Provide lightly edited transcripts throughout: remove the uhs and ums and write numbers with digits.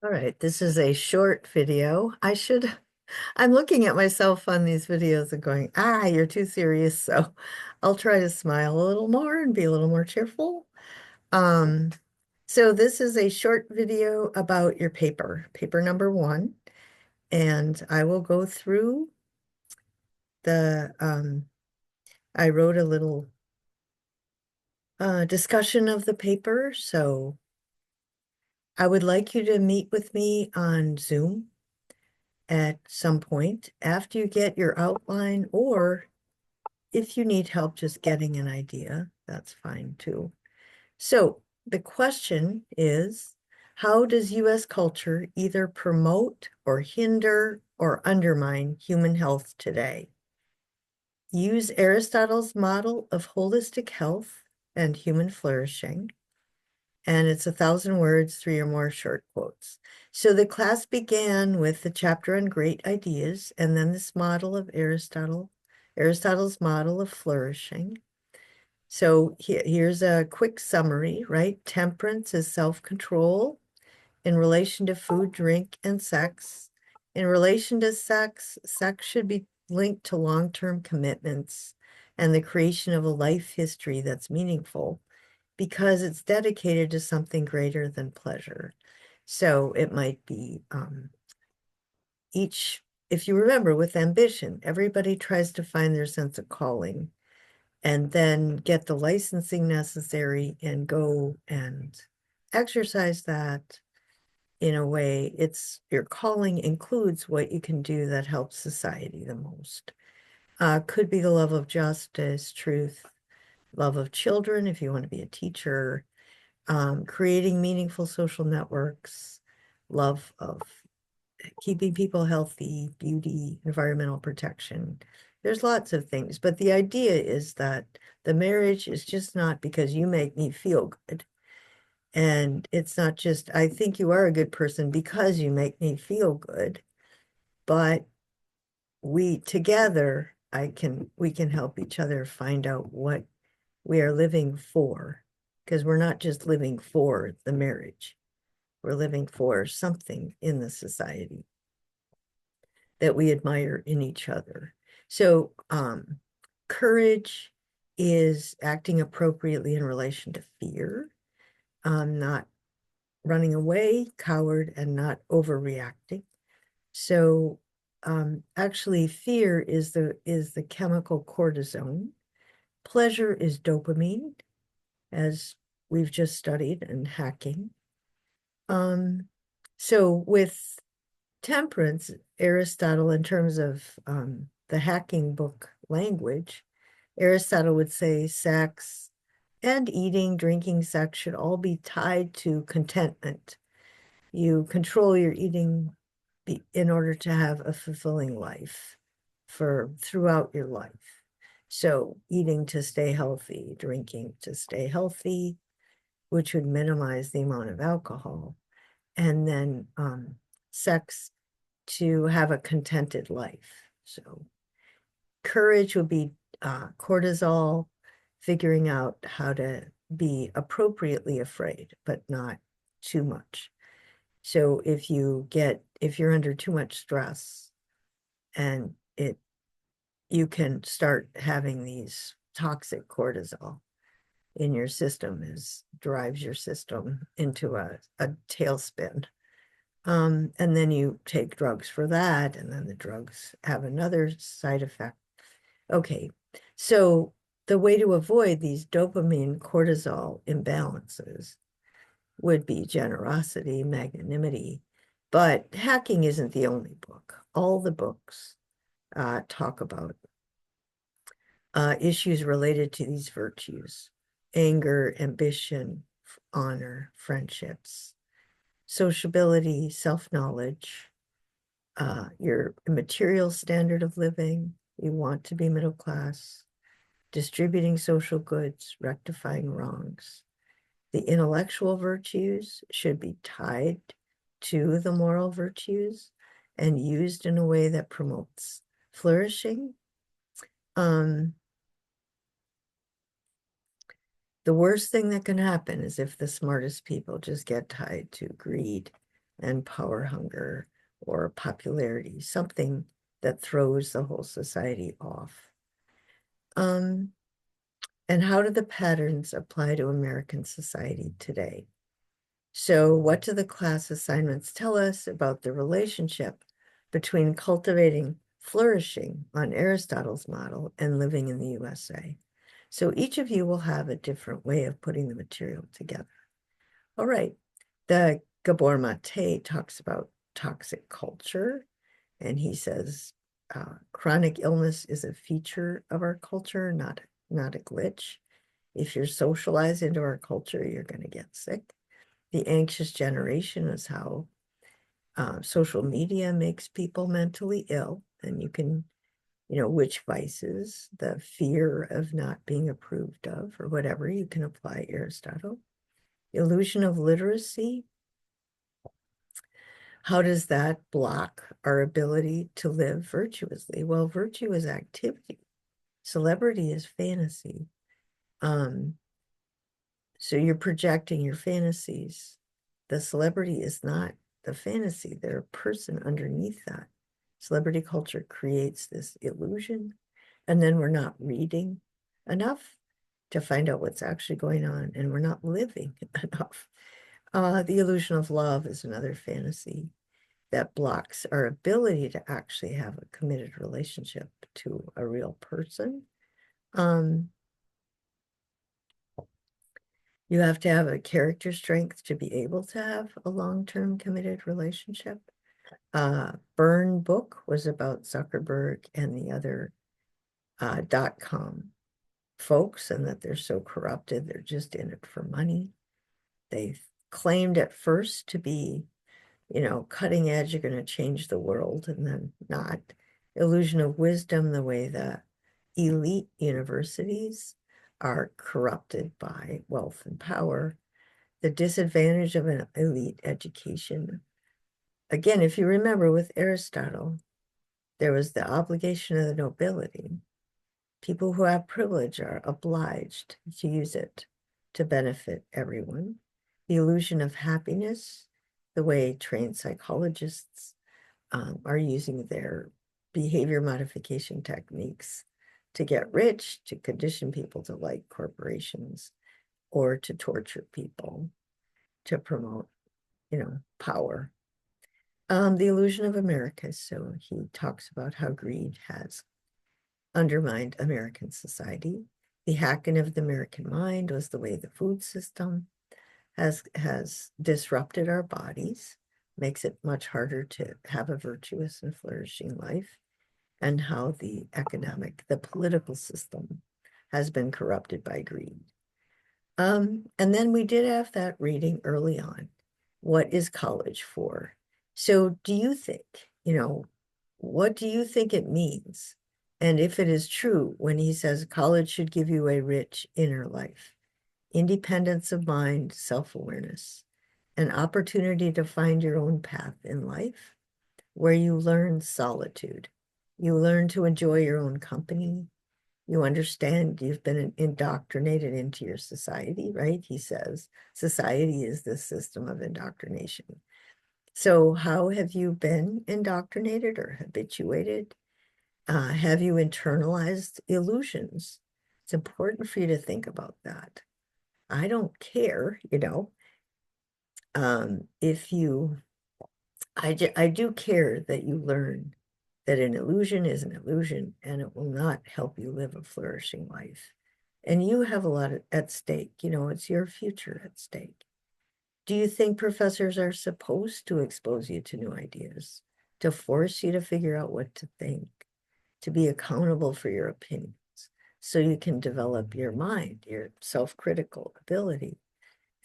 All right, this is a short video. I'm looking at myself on these videos and going, you're too serious. So I'll try to smile a little more and be a little more cheerful. Um, so this is a short video about your paper number one. And I will go through I wrote a little discussion of the paper. So I would like you to meet with me on Zoom at some point after you get your outline, or if you need help just getting an idea, that's fine too. So the question is, how does US culture either promote or hinder or undermine human health today? Use Aristotle's model of holistic health and human flourishing. And it's 1,000 words, 3 or more short quotes. So the class began with the chapter on great ideas, and then this model of Aristotle's model of flourishing. So here's a quick summary, right? Temperance is self-control in relation to food, drink, and sex. In relation to sex, sex should be linked to long-term commitments and the creation of a life history that's meaningful, because it's dedicated to something greater than pleasure. So it might be if you remember with ambition, everybody tries to find their sense of calling and then get the licensing necessary and go and exercise that in a way. Your calling includes what you can do that helps society the most. Could be the love of justice, truth, love of children, if you want to be a teacher, creating meaningful social networks, love of keeping people healthy, beauty, environmental protection. There's lots of things, but the idea is that the marriage is just not because you make me feel good. And it's not just, I think you are a good person because you make me feel good, but we together, we can help each other find out what we are living for, because we're not just living for the marriage. We're living for something in the society that we admire in each other. So courage is acting appropriately in relation to fear, not running away, coward, and not overreacting. So actually fear is the chemical cortisone. Pleasure is dopamine, as we've just studied in hacking. So with temperance, Aristotle, in terms of the hacking book language, Aristotle would say sex and eating, drinking, sex should all be tied to contentment. You control your eating in order to have a fulfilling life throughout your life. So eating to stay healthy, drinking to stay healthy, which would minimize the amount of alcohol, and then sex to have a contented life. So courage would be cortisol, figuring out how to be appropriately afraid, but not too much. So if you're under too much stress, and you can start having these toxic cortisol in your system, drives your system into a tailspin. And then you take drugs for that, and then the drugs have another side effect. Okay, so the way to avoid these dopamine cortisol imbalances would be generosity, magnanimity. But hacking isn't the only book. All the books talk about issues related to these virtues: anger, ambition, honor, friendships, sociability, self-knowledge, your material standard of living. You want to be middle class, distributing social goods, rectifying wrongs. The intellectual virtues should be tied to the moral virtues and used in a way that promotes flourishing. The worst thing that can happen is if the smartest people just get tied to greed, and power hunger or popularity, something that throws the whole society off. And how do the patterns apply to American society today? So what do the class assignments tell us about the relationship between cultivating flourishing on Aristotle's model and living in the USA? So each of you will have a different way of putting the material together. All right, the Gabor Mate talks about toxic culture, and he says chronic illness is a feature of our culture, not a glitch. If you're socialized into our culture, you're going to get sick. The anxious generation is how social media makes people mentally ill, and you can, which vices, the fear of not being approved of or whatever, you can apply Aristotle. Illusion of literacy, how does that block our ability to live virtuously? Well, virtue is activity. Celebrity is fantasy. So you're projecting your fantasies. The celebrity is not the fantasy. They're a person underneath that. Celebrity culture creates this illusion, and then we're not reading enough to find out what's actually going on, and we're not living enough. The illusion of love is another fantasy that blocks our ability to actually have a committed relationship to a real person. You have to have a character strength to be able to have a long-term committed relationship. Burn book was about Zuckerberg and the other .com folks, and that they're so corrupted, they're just in it for money. They claimed at first to be, cutting edge, you're going to change the world, and then not. Illusion of wisdom, the way that elite universities are corrupted by wealth and power. The disadvantage of an elite education. Again, if you remember with Aristotle, there was the obligation of the nobility. People who have privilege are obliged to use it to benefit everyone. The illusion of happiness, the way trained psychologists are using their behavior modification techniques to get rich, to condition people to like corporations, or to torture people, to promote, power. The illusion of America. So he talks about how greed has undermined American society. The hacking of the American mind was the way the food system has disrupted our bodies, makes it much harder to have a virtuous and flourishing life, and how the political system has been corrupted by greed. And then we did have that reading early on. What is college for? So do you think, what do you think it means? And if it is true when he says college should give you a rich inner life, independence of mind, self-awareness, an opportunity to find your own path in life, where you learn solitude, you learn to enjoy your own company, you understand you've been indoctrinated into your society, right? He says society is the system of indoctrination. So how have you been indoctrinated or habituated? Have you internalized illusions? It's important for you to think about that. I don't care, if you, I do care that you learn that an illusion is an illusion and it will not help you live a flourishing life. And you have a lot at stake, it's your future at stake. Do you think professors are supposed to expose you to new ideas, to force you to figure out what to think, to be accountable for your opinions, so you can develop your mind, your self-critical ability,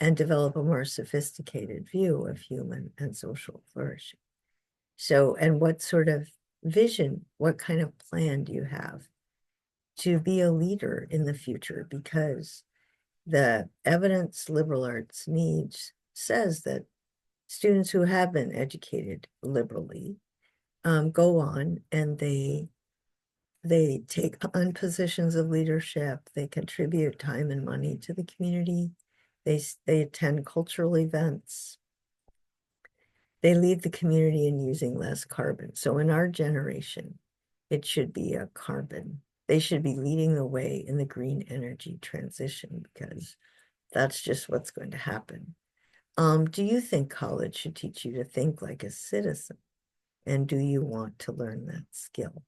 and develop a more sophisticated view of human and social flourishing? So, and what sort of vision, what kind of plan do you have to be a leader in the future? Because the evidence liberal arts needs says that students who have been educated liberally go on and they take on positions of leadership, they contribute time and money to the community, they attend cultural events, they lead the community in using less carbon. So in our generation, it should be a carbon. They should be leading the way in the green energy transition because that's just what's going to happen. Do you think college should teach you to think like a citizen? And do you want to learn that skill?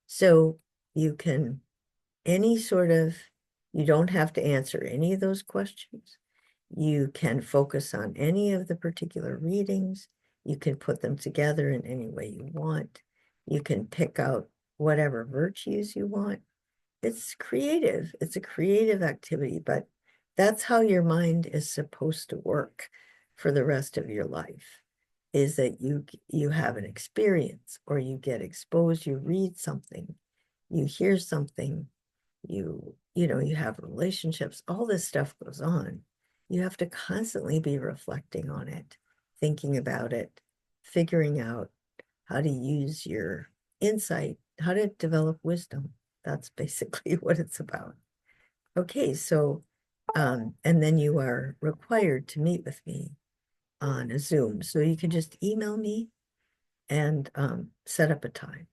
So you can, any sort of, you don't have to answer any of those questions. You can focus on any of the particular readings. You can put them together in any way you want. You can pick out whatever virtues you want. It's creative. It's a creative activity, but that's how your mind is supposed to work for the rest of your life, is that you have an experience or you get exposed, you read something, you hear something, you have relationships, all this stuff goes on. You have to constantly be reflecting on it, thinking about it, figuring out how to use your insight, how to develop wisdom. That's basically what it's about. Okay, so, and then you are required to meet with me on a Zoom. So you can just email me and set up a time.